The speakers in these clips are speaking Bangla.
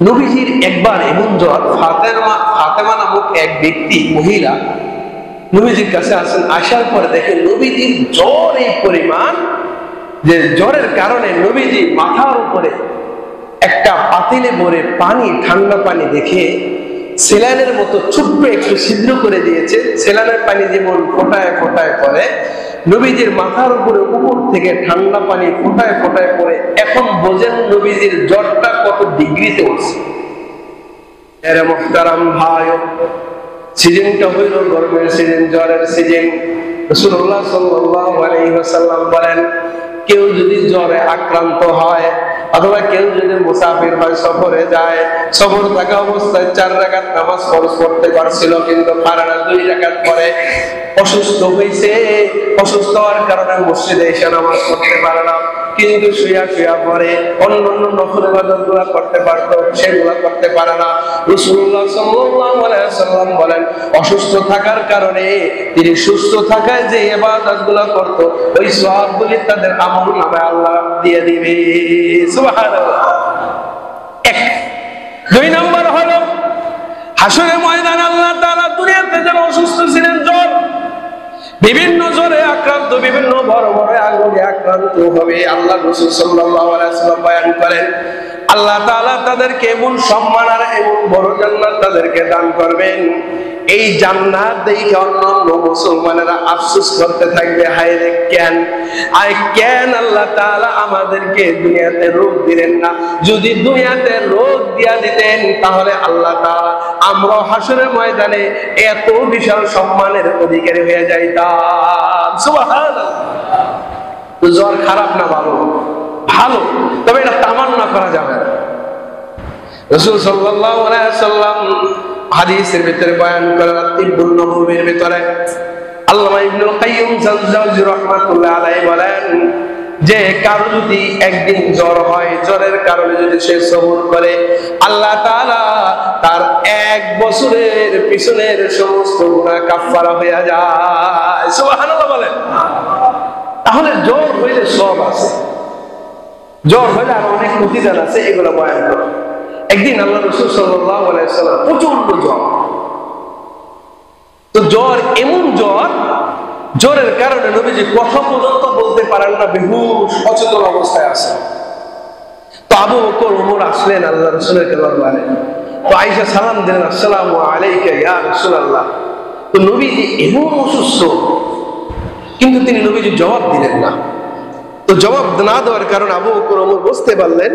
নবীজির একবার এমন জ্বর, ফাতেমা নামক এক ব্যক্তি মহিলা নবীজির কাছে আসেন। আসার পরে দেখেন নবীজির জ্বর এই পরিমাণ যে জ্বরের কারণে নবীজি মাথার উপরে একটা পাতিলে ভরে পানি, ঠান্ডা পানি দেখে সেলাইনের মতো ছোট্ট একটু ছিদ্র করে দিয়েছে। সেলাইনের পানি যেমন ফোটায় ফোটায় পড়ে, নবীজির মাথার উপরে উপর থেকে ঠান্ডা পানি ফোটায় ফোটায় পড়ে। এখন বোঝেন নবীজির জ্বরটা কত ডিগ্রিতে উঠছে। এর মুহতারাম ভাই, সিজনটা হইল গরমের সিজন, জ্বরের সিজন। রাসূলুল্লাহ সাল্লাল্লাহু আলাইহি ওয়াসাল্লাম বলেন, কেউ যদি জ্বরে আক্রান্ত হয় অথবা কেউ যদি মুসাফির হয়, সফরে যায়, সফর থাকা অবস্থায় 4 রাকাত নামাজ ফরজ পড়তে পারছিল কিন্তু পারে না, 2 রাকাত পরে অসুস্থ হয়েছে। অসুস্থ হওয়ার কারণে মসজিদে এসে নামাজ পড়তে পারে না, কিন্তু শুয়া শুয়া পরে অন্যান্য নফল ইবাদতগুলো করতে পারত, সেগুলো করতে পারে না। রাসূলুল্লাহ সাল্লাল্লাহু আলাইহি ওয়াসাল্লাম বলেন, অসুস্থ থাকার কারণে তিনি সুস্থ থাকায় যে ইবাদতগুলো করত, ওই সওয়াবগুলি তাদের আমলনামায় আল্লাহ দিয়ে দিবে। সুবহানাল্লাহ। 2 নম্বর হলো হাসরের ময়দানে আল্লাহ তাআলা দুনিয়াতে যারা অসুস্থ ছিলেন, জ্বর, বিভিন্ন জ্বরে আক্রান্ত, বিভিন্ন বড় বড় আগুনে আক্রান্ত হবে, আল্লাহ রাসূল সাল্লাল্লাহু আলাইহি ওয়াসাল্লাম বয়ান করেন, আল্লাহ তাআলা তাদেরকে এমন সম্মান আর এমন বড় জান্নাত তাদেরকে দান করবেন, এই জান্নাত দেখে অন্যান্য মুসলমানেরা আফসোস করতে থাকবে, হায় রে কেন আল্লাহ তাআলা আমাদেরকে দুনিয়াতে রোগ দিলেন না। যদি দুনিয়াতে রোগ দিয়া দিতেন তাহলে আল্লাহ তাআলা আমরা হাসরের ময়দানে এত বিশাল সম্মানের অধিকারী হয়ে যাইতাম। সুবহানাল্লাহ। জ্বর খারাপ না ভালো? ভালো, তবে এটা তামান্না করা যাবে না। রাসূল সাল্লাল্লাহু আলাইহি ওয়াসাল্লাম হাদিসের ভিতরে বয়ান করেন, তিব্বুন নববীর ভিতরে আল্লামা ইবনুল কাইয়্যিম জাওজি রাহমাতুল্লাহ আলাইহি বলেন যে কারো যদি একদিন জ্বর হয়, জ্বরের কারণে যদি সে সবর করে, আল্লাহ তাআলা তার 1 বছরের পিছনের সমস্ত গুনাহ কাফারা হয়ে যায়। সুবহানাল্লাহ বলেন। তাহলে জ্বর হইলে সব আছে, জ্বর হইলে আর অনেক প্রতিদান আছে, এগুলো বয়ান করো। একদিন আল্লাহ রাসূল সাল্লাল্লাহু আলাইহি ওয়াসাল্লাম প্রচন্ড জ্বর। তো জ্বর এমন জ্বর, জ্বরের কারণে নবীজি কথা পর্যন্ত বলতে পারেন না, বেহুশ অচেতন অবস্থায় আছে। তো আবু বকর ওমর আসলেন আল্লাহ রাসূলের দরবারে। তো আয়েশা সালাম দিলেন, আসসালামু আলাইকা ইয়া রাসূলুল্লাহ। তো নবীজি এমন অসুস্থ, কিন্তু তিনি নবীজি জবাব দিলেন না। তো জবাব না দেওয়ার কারণে আবু বকর ওমর বুঝতে পারলেন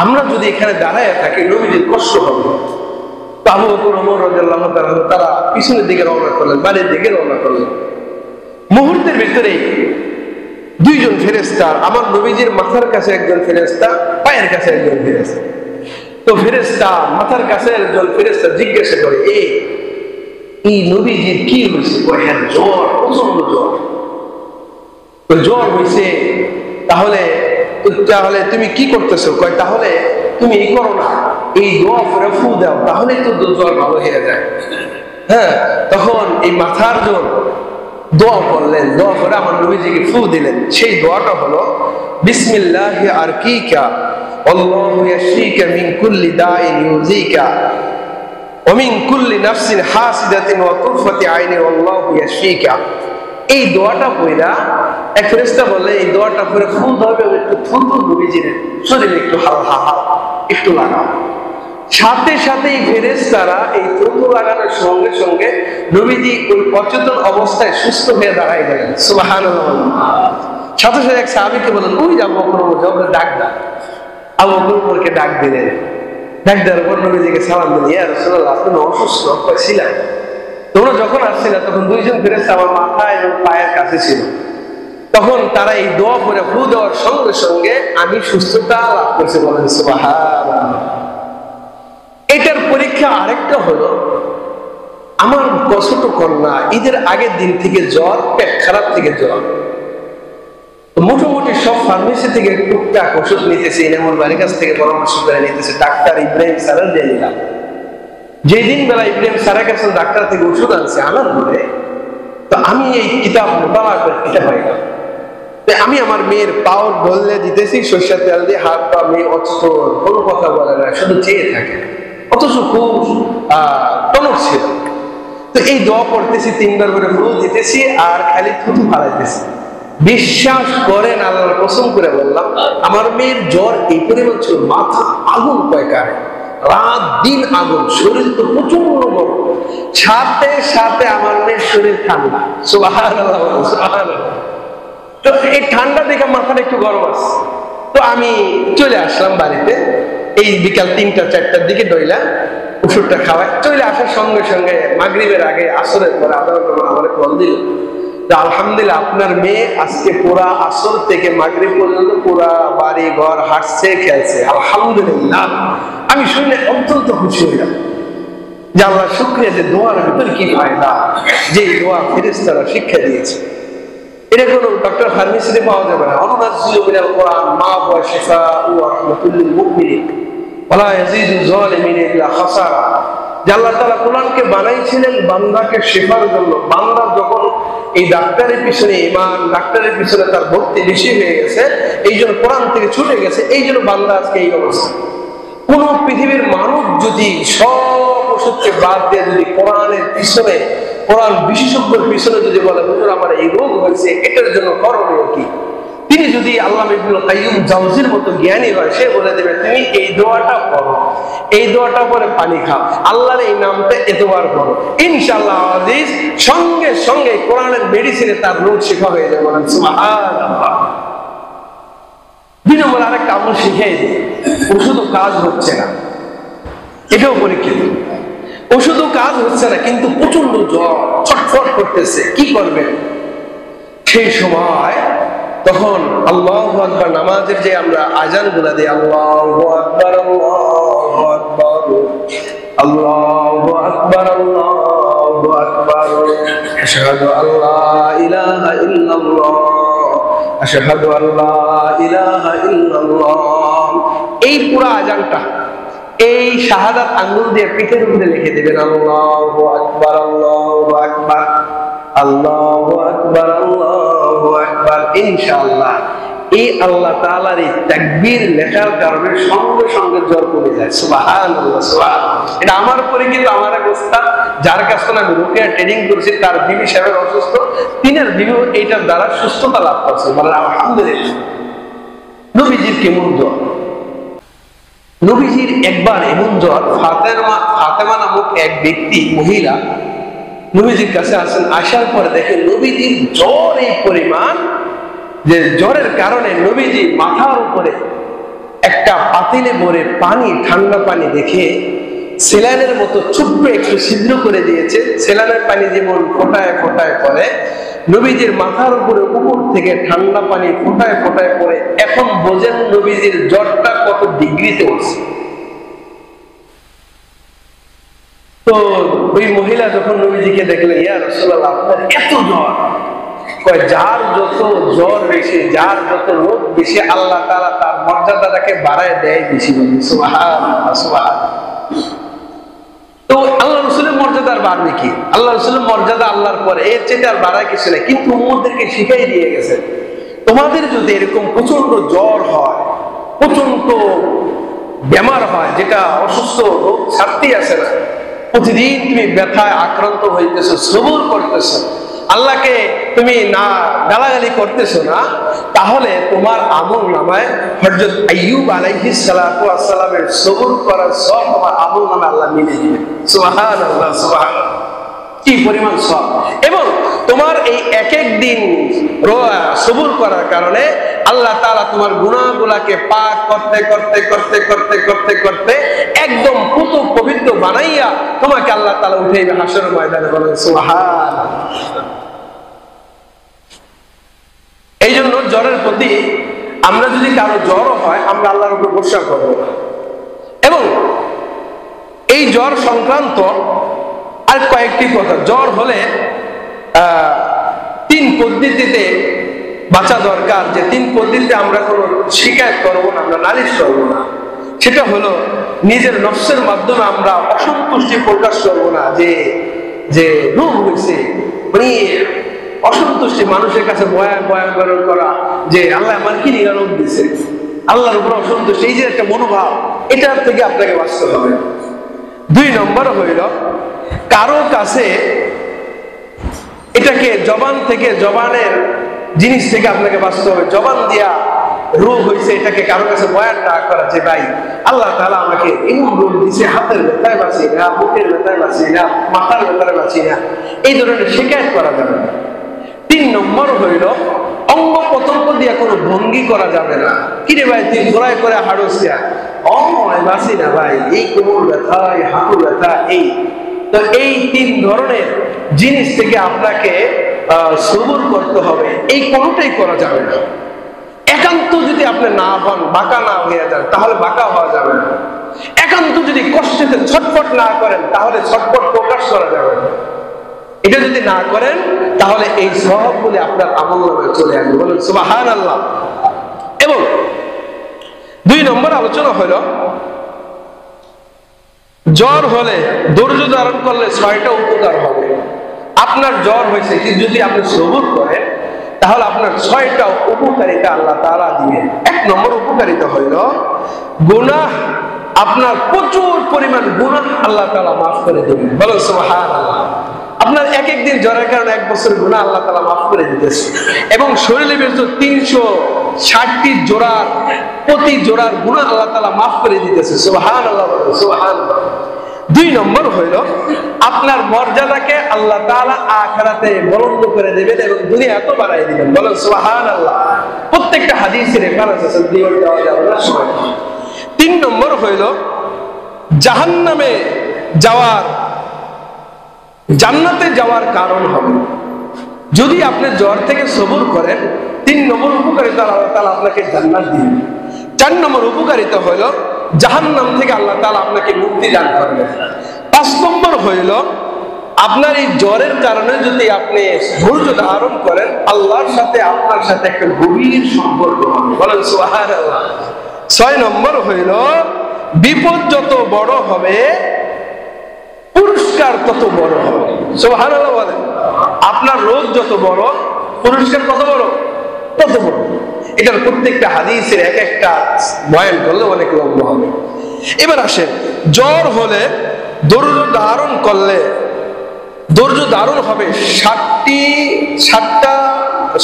আমরা যদি এখানে দাঁড়ায় থাকি নবীজির কষ্ট হবে। তো আবু বকর ওমর রাদিয়াল্লাহু তাআলা তারা পিছনের দিকে রওনা করলেন, বাড়ির দিকে রওনা করলেন। মুহূর্তের ভিতরে 2 জন ফেরেশতা, আমার নবীজির মাথার কাছে একজন ফেরেশতা, পায়ের কাছে একজন ফেরেশতা। তো ফেরেশতা মাথার কাছে একজন ফেরেশতা জিজ্ঞাসা করে, এই নবীজির কি হয়েছে? কয়ের জ্বর, প্রচন্ড জ্বর। তো জ্বর হয়েছে, তাহলে তুমি কি করতেছো? কয় তাহলে তুমি এই করো না, এই দোয়া করে ফু দাও, তাহলে তো জ্বর ভালো হয়ে যায়। হ্যাঁ, তখন এই মাথার জ্বর দোয়া করলেন, দোয়া করে আমার নবীজিকে ফু দিলেন। সেই দোয়াটা হলো, বিসমিল্লাহি আরকিকা আল্লাহু ইয়াশফিকা মিন কুল্লি দাইন ইউযিকা ওয়া মিন কুল্লি নাফসিন হাসিদাতিন ওয়া তুরফাতি আইনি আল্লাহু ইয়াশফিকা। এই দোয়াটা পড়া এক ফেরেশতা বলে, এই দোয়াটা পড়ে ফু দাও, একটু থুতু নবীজির শরীরে একটু হালকা একটু লাগাও। সাথে সাথে এই ফেরেশতারা এই থুতু লাগানোর সঙ্গে সঙ্গে নবীজি ওই অচেতন অবস্থায় সুস্থ হয়ে দাঁড়ায় গেলেন। সুবহানাল্লাহ। সাথে সাথে এক সাহাবীকে বলেন, ওই যে আবু বকর ওমর ডাক দাও। আবু বকর ওমরকে ডাক দিলেন। ডাক দেওয়ার পর নবীজিকে সালাম দিলেন, ইয়া রাসূলুল্লাহ আপনি অসুস্থ ছিলেন, তোমরা যখন আসছিলে তখন 2 জন ফেরেশতা আমার মাথা এবং পায়ের কাছে ছিল, তখন তারা এই দোয়া পড়ে ফু দেওয়ার সঙ্গে সঙ্গে আমি সুস্থতা লাভ করছি। বলেন সুবহানাল্লাহ। এটার পরীক্ষা আরেকটা হলো, আমার ছোট কন্যা ঈদের আগের দিন থেকে জ্বর, পেট খারাপ থেকে জ্বর। মোটামুটি সব ফার্মেসি থেকে টুকটাক ওষুধ নিতেছে, ইনামুল বাড়ির কাছ থেকে পরামর্শ করে নিতেছে, ডাক্তার ইব্রাহিম স্যারের দিয়ে নিলাম। যেদিন বেলা ইব্রাহিম স্যারের কাছে ডাক্তার থেকে ওষুধ আনছে, আনার পরে তো আমি এই কিতাব মোতালা করে কিতাব পাইলাম। আমি আমার মেয়ের পাও বললে দিতেছি সরষের তেল দিয়ে, হাত পা মেয়ে অচেতন, কোনো কথা বলে না, শুধু চেয়ে থাকে, অথচ খুব টনক ছিল। তো এই দোয়া পড়তেছি, 3 বার করে ফু দিতেছি আর খালি থুতু ফালাইতেছি। বিশ্বাস করেন, আল্লাহর কসম করে বললাম, আমার মেয়ের জ্বর এই পরিমাণ ছিল, মাথা আগুন কয়কার, রাত দিন আগুন, শরীর তো প্রচন্ড গরম, সাথে সাথে আমার মেয়ের শরীর ঠান্ডা। সুবহানাল্লাহ, সুবহানাল্লাহ। তো এই ঠান্ডা দেখে মাথাটা একটু গরম আছে। তো আমি চলে আসলাম বাড়িতে, এই বিকাল 3টা-4টার দিকে দইলা ওষুধটা খাওয়াই। চলে আসার সঙ্গে সঙ্গে মাগরিবের আগে আসরের পরে আধা ঘন্টা আমার কল দিল, আলহামদুলিল্লাহ আপনার মেয়ে আজকে পুরা আসর থেকে মাগরিব পর্যন্ত পুরা বাড়ি ঘর হাঁটছে, খেলছে, আলহামদুলিল্লাহ। আমি শুনে অত্যন্ত খুশি হইলাম যে আল্লাহ শুকরিয়া, যে দোয়ার ভিতর কি ফায়দা, যে দোয়া ফেরেশতারা শিক্ষা দিয়েছে। এটা কোনো ডক্টর ফার্মেসিতে পাওয়া যাবে না। অনুনাজ্জিলু মিনাল কোরআন মা হুয়া শিফাউ ওয়া রাহমাতুল লিল মুমিনিন ওয়া লা ইয়াজিদু যালিমিনা ইল্লা খাসারা। যে আল্লাহ তাআলা কোরআনকে বানাইছিলেন বান্দাকে শেফার জন্য। বান্দা যখন এই ডাক্তারের পিছনে ঈমান, ডাক্তারের পিছনে তার ভক্তি বেশি হয়ে গেছে, এই জন্য কোরআন থেকে ছুটে গেছে, এই জন্য বান্দা আজকে এই অবস্থা। কোন পৃথিবীর মানব যদি সব ওষুধকে বাদ দিয়ে যদি কোরআনের পিছনে, কোরআন বিশেষজ্ঞের পিছনে যদি বলে হুজুর আমার এই রোগ হয়েছে, এটার জন্য করণীয় কি, তিনি যদি আল্লামা ইবনুল কাইয়্যুম জাওজির মতো জ্ঞানী হয়, সে বলে দেবে তুমি এই দোয়াটা পড়ো, এই দোয়াটা পরে পানি খাও, আল্লাহর এই নামটা এতবার করো, ইনশাআল্লাহ আজিজ সঙ্গে সঙ্গে কোরআনের মেডিসিনে তার রোগ শিফা হয়ে যাবে। বলেন সুবহানাল্লাহ। 2 নম্বর আরেকটা আমল শিখিয়ে দিই, ওষুধও কাজ হচ্ছে না, এটাও পরীক্ষিত। ওষুধও কাজ হচ্ছে না, কিন্তু প্রচন্ড জ্বর, ছটফট করতেছে, কি করবেন? সেই সময় তখন আল্লাহু আকবার, নামাজের যে আমরা আজান গুলা দিই, আল্লাহু আকবার আল্লাহু আকবার আল্লাহু আকবার আল্লাহু আকবার আশহাদু আল্লা ইলাহা ইল্লাল্লাহ আশহাদু আল্লা ইলাহা ইল্লাল্লাহ, এই পুরো আজানটা এই শাহাদাত আঙ্গুল দিয়ে পিঠের উপরে লিখে দেবেন, আল্লাহু আকবার আল্লাহু আকবার আল্লাহু আকবার আল্লাহু আকবার। ইনশাআল্লাহ এই আল্লাহ তাআলার এই তাকবীর লেখার কারণে সঙ্গে সঙ্গে জ্বর কমে যায়। সুবহানাল্লাহ, সুবহানাল্লাহ। এটা আমার পরিচিত, আমার এক ওস্তাদ, যার কাছে আমি রুকিয়া ট্রেনিং করছি, তার বিবি সাহেব অসুস্থ, তিনার বিবিও এইটার দ্বারা সুস্থতা লাভ করছে। বলেন আলহামদুলিল্লাহ। নবীজির কেমন জ্বর? নবীজির একবার এমন জ্বর, ফাতেমা নামক এক ব্যক্তি, মহিলা নবীজির কাছে আসেন। আসার পরে দেখেন নবীজির জ্বর এই পরিমাণ যে জ্বরের কারণে নবীজি মাথার উপরে একটা পাতিলে ভরে পানি, ঠান্ডা পানি দেখে সেলাইনের মতো ছোট্ট একটু ছিদ্র করে দিয়েছে। সেলাইনের পানি যেমন ফোটায় ফোটায় পড়ে, নবীজির মাথার উপরে উপর থেকে ঠান্ডা পানি ফোটায় ফোটায় পড়ে। এখন বোঝেন নবীজির জ্বরটা কত ডিগ্রিতে উঠছে। তো ওই মহিলা যখন নবীজিকে দেখলেন, ইয়া রাসূলুল্লাহ আপনার এত জ্বর, কয় যার যত জ্বর বেশি, যার যত রোগ বেশি, আল্লাহ তাআলা তার মর্যাদাটাকে বাড়ায় দেয় বেশি। বলি সুবহানাল্লাহ, সুবহানাল্লাহ। তো আল্লাহ রাসূলের মর্যাদার বাড়বে কি? আল্লাহ রাসূলের মর্যাদা আল্লাহর পরে, এর চেয়ে আর বাড়ায় কিছু নেই। কিন্তু উম্মতদেরকে শিখাই দিয়ে গেছে, তোমাদের যদি এরকম প্রচন্ড জ্বর হয়, প্রচন্ড বেমার হয়, যেটা অসুস্থ রোগ ছাড়তেই আসে না, প্রতিদিন তুমি ব্যথায় আক্রান্ত হইতেছো, সবর করতেছো, আল্লাহকে তুমি না গালাগালি করতেছো না, তাহলে তোমার আমল নামায় হযরত আইয়ুব আলাইহিস সালাতু ওয়াস সালামের সবর করার সব তোমার আমল নামায় আল্লাহ মিলে দিবেন। সুবহানাল্লাহ, সুবহানাল্লাহ। কি পরিমাণ সব! এবং তোমার এই এক এক দিন সবর করার কারণে আল্লাহ তাআলা তোমার গুনাহগুলোকে পাক করতে করতে করতে করতে করতে করতে একদম পুত পবিত্র বানাইয়া তোমাকে আল্লাহ তাআলা উঠাইবে হাসরের ময়দানে। বলেন সুবহানাল্লাহ। এই জন্য জ্বরের প্রতি আমরা যদি কারো জ্বর হয়, আমরা আল্লাহর উপর ভরসা করবো না। এবং এই জ্বর সংক্রান্ত আর কয়েকটি কথা, জ্বর হলে 3 পদ্ধতিতে বাঁচা দরকার। যে 3 পদ্ধতিতে আমরা কোনো শিকায়ত করবো না, আমরা নালিশ করবো না। সেটা হলো নিজের নফসের মাধ্যমে আমরা অসন্তুষ্টি প্রকাশ করবো না, যে রোগ হয়েছে, মানে অসন্তুষ্টি, মানুষের কাছে বয়ান করা যে আল্লাহ আমার কি নিরারোগ দিছে, আল্লাহর উপর অসন্তুষ্টি, এই যে একটা মনোভাব, এটার থেকে আপনাকে বাঁচতে হবে। 2 নম্বর হইল কারো কাছে এটাকে জবানের জিনিস থেকে আপনাকে বাঁচতে হবে। জবান দিয়া রোগ হয়েছে, এটাকে কারো কাছে বয়ান না করা যে ভাই আল্লাহ তাআলা আমাকে এমন রোগ দিছে, হাতের ব্যথায় বাঁচি না, বুকের ব্যথায় বাঁচি না, মাথার ব্যথায় বাঁচি না, এই ধরনের শিকায়ত করা যাবে না। 3 নম্বর হইল অঙ্গ প্রত্যঙ্গ দিয়ে কোনো ভঙ্গি করা যাবে না। কিরে ভাই তুই ঘোরায় করে হাড়স দেয়া, বাঁচি না ভাই, এই কোমর ব্যথা, এই হাঁটু ব্যথা, এই তো এই 3 ধরনের জিনিস থেকে আপনাকে সবুর করতে হবে। এই কোনোটাই করা যাবে না। একান্ত যদি আপনি না হন, বাঁকা না হয়ে যান, তাহলে বাঁকা হওয়া যাবে না। একান্ত যদি কষ্টেতে ছটফট না করেন, তাহলে ছটফট প্রকাশ করা যাবে না। এটা যদি না করেন, তাহলে এই সওয়াবগুলি আপনার আমলনামায় চলে আসবে। বলুন সুবহানাল্লাহ। এবং 2 নম্বর আলোচনা হলো জ্বর হলে ধৈর্য ধারণ করলে 6টা উপকার হবে। আপনার জ্বর হয়েছে, যদি আপনি সবুর করেন, তাহলে আপনার 6টা উপকারিতা আল্লাহ তাআলা দিবেন। 1 নম্বর উপকারিতা হইল গুনাহ, আপনার প্রচুর পরিমাণ গুনাহ আল্লাহ তাআলা মাফ করে দিবেন। বলুন সুবহানাল্লাহ। আপনার এক দিন জ্বরের কারণে 1 বছর গুনাহ আল্লাহ তাআলা মাফ করে দিতেছে। এবং শরীরে বেশ 360টি জোড়ার, প্রতি জোড়ার গুনাহ আল্লাহ তাআলা মাফ করে দিতেছে। সুবহানাল্লাহ, সুবহানাল্লাহ। 2 নম্বর হইল আপনার মর্যাদাকে আল্লাহ তাআলা আখিরাতে বুলন্দ করে দিবেন এবং দুনিয়া এত বাড়াই দিবেন। বলেন সুবহানাল্লাহ। প্রত্যেকটা হাদিসের রেফারেন্স আছে, দিয়ে দেওয়া যাবে না সময়। 3 নম্বর হইল জাহান্নামে যাওয়ার, জান্নাতে যাওয়ার কারণ হবে যদি আপনি জ্বর থেকে সবুর করেন। 3 নম্বর উপকারিতা আল্লাহ তাআলা আপনাকে জান্নাত দিবেন। 4 নম্বর উপকারিতা হইল জাহান্নাম থেকে আল্লাহ তাআলা আপনাকে মুক্তি দান করবেন। 5 নম্বর হইল আপনার এই জ্বরের কারণে যদি আপনি ধৈর্য ধারণ করেন, আল্লাহর সাথে আপনার সাথে একটা গভীর সম্পর্ক হবে। বলেন সুবহানাল্লাহ। 6 নম্বর হইল বিপদ যত বড় হবে, পুরস্কার তত বড় হবে। সুবহানাল্লাহ বলেন। আপনার রোগ যত বড়, পুরস্কার কত বড়? তত বড়। এটার প্রত্যেকটা হাদিসের এক একটা বয়ান করলে অনেক লম্বা হবে। এবার আসেন, জ্বর হলে ধৈর্য ধারণ করলে, ধৈর্য ধারণ হবে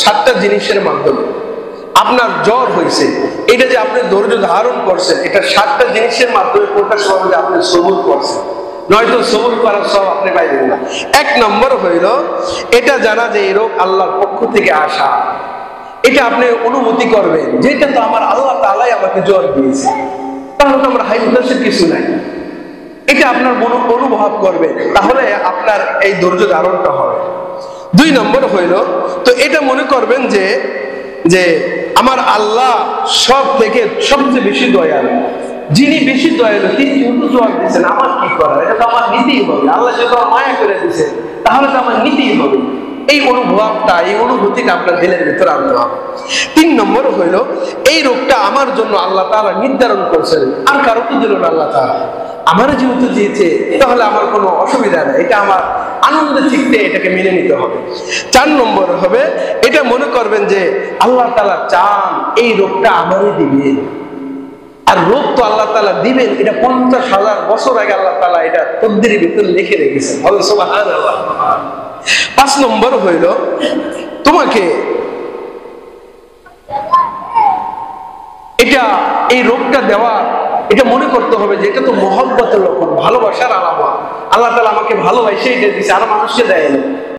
7টা জিনিসের মাধ্যমে। আপনার জ্বর হয়েছে, এটা যে আপনি ধৈর্য ধারণ করছেন, এটা 7টা জিনিসের মাধ্যমে প্রকাশ হবে যে আপনি সবুর করছেন, নয়তো সবুর করার সব আপনি পাইবেন না। 1 নম্বর হইল এটা জানা যে এই রোগ আল্লাহর পক্ষ থেকে আসা। এটা আপনি অনুমতি করবেন যে এটা তো আমার আল্লাহ তাআলাই আমাকে জ্বর দিয়েছে, তাহলে তো আমার হাই উদ্দেশ্যের কিছু নাই। এটা আপনার অনুভব করবে, তাহলে আপনার এই ধৈর্য ধারণটা হবে। 2 নম্বর হইল তো এটা মনে করবেন যে আমার আল্লাহ সব থেকে সবচেয়ে বেশি দয়ালু, যিনি বেশি দয়ালু তিনি যেহেতু জ্বর দিচ্ছেন, আমার কি করার, এটা তো আমার নিতেই হবে। আল্লাহ যেহেতু মায়া করে দিচ্ছেন, তাহলে তো আমার নিতেই হবে। এই অনুভবটা, এই অনুভূতিটা আপনার দিলের ভিতরে আনতে হবে। 3 নম্বর হইল এই রোগটা আমার জন্য আল্লাহ তাআলা নির্ধারণ করছেন, আর কারো তো দিল না আল্লাহ তাআলা, আমার যেহেতু দিয়েছে তাহলে আমার কোনো অসুবিধা নেই, এটা আমার আনন্দের চিত্তে এটাকে মেনে নিতে হবে। 4 নম্বর হবে এটা মনে করবেন যে আল্লাহ তাআলা চান এই রোগটা আমারই দিবেন, আর রোগ তো আল্লাহ তাআলা দিবেন এটা 50,000 বছর আগে আল্লাহ তাআলা এটা তকদীরের ভিতরে লিখে রেখেছেন। সুবহানাল্লাহ। 5 নম্বর হইল তোমাকে এটা এই রোগটা দেওয়া, এটা মনে করতে হবে যে এটা তো মহব্বতের লক্ষণ, ভালোবাসার আলামত। আল্লাহ তাআলা আমাকে ভালোবাসে এটা দিয়েছে, আর মানুষকে দেয় না।